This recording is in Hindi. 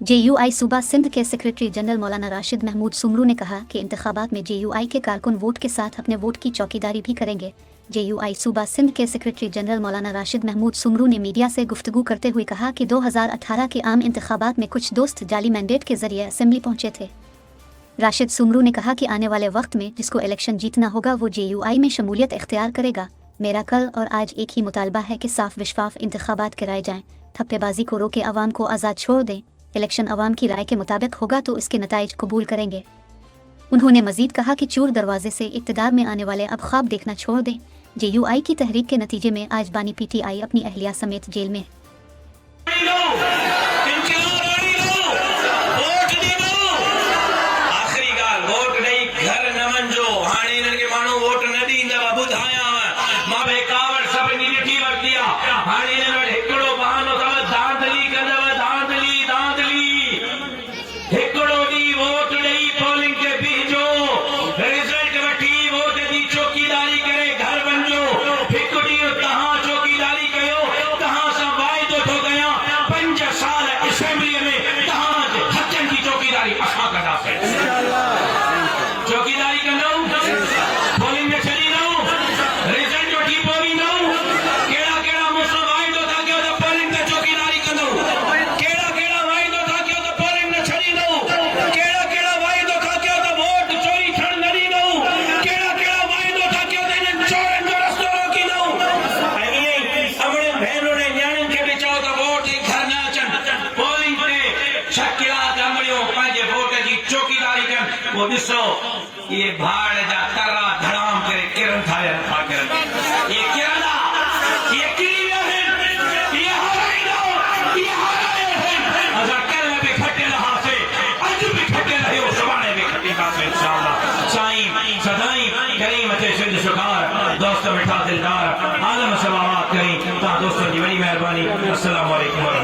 JUI सूबा सिंध के सेक्रेटरी जनरल मौलाना राशिद महमूद सुमरू ने कहा कि इंतखाबात में JUI के कारकुन वोट के साथ अपने वोट की चौकीदारी भी करेंगे। JUI सूबा सिंध के सेक्रेटरी जनरल मौलाना राशिद महमूद सुमरू ने मीडिया से गुफ्तगू करते हुए कहा कि 2018 के आम इंतखाबात में कुछ दोस्त जाली मैंडेट के जरिए असेंबली पहुंचे थे। राशिद सुमरू ने कहा कि आने वाले वक्त में जिसको इलेक्शन जीतना होगा वो JUI में शमूलियत इख्तियार करेगा। मेरा कल और आज एक ही मुतालबा है कि साफ विशफाफ इंतखाबात कराए जाएँ, थप्पेबाजी को रोके, आवाम को आज़ाद छोड़ दें। इलेक्शन अवाम की राय के मुताबिक होगा तो इसके नताइज कबूल करेंगे। उन्होंने मजीद कहा कि चूर दरवाजे से इक़्तिदार में आने वाले अब ख्वाब देखना छोड़ दें। JUI की तहरीक के नतीजे में आज बानी PTI अपनी अहलिया समेत जेल में। वो ॾिसो ये भाड़ जा तरा धड़ाम करे किरन था ये किरन ये किरी ये हराइनो ये हराए अगर कल भी खटे रहा से आज भी खटे रहे हो सुभाणे भी खटे का से इंशाअल्लाह साईं सदाई करीम ते सिंध शुकार दोस्त मिठा दिलदार आलम समावात करी ता दोस्तों जी बड़ी मेहरबानी अस्सलाम वालेकुम।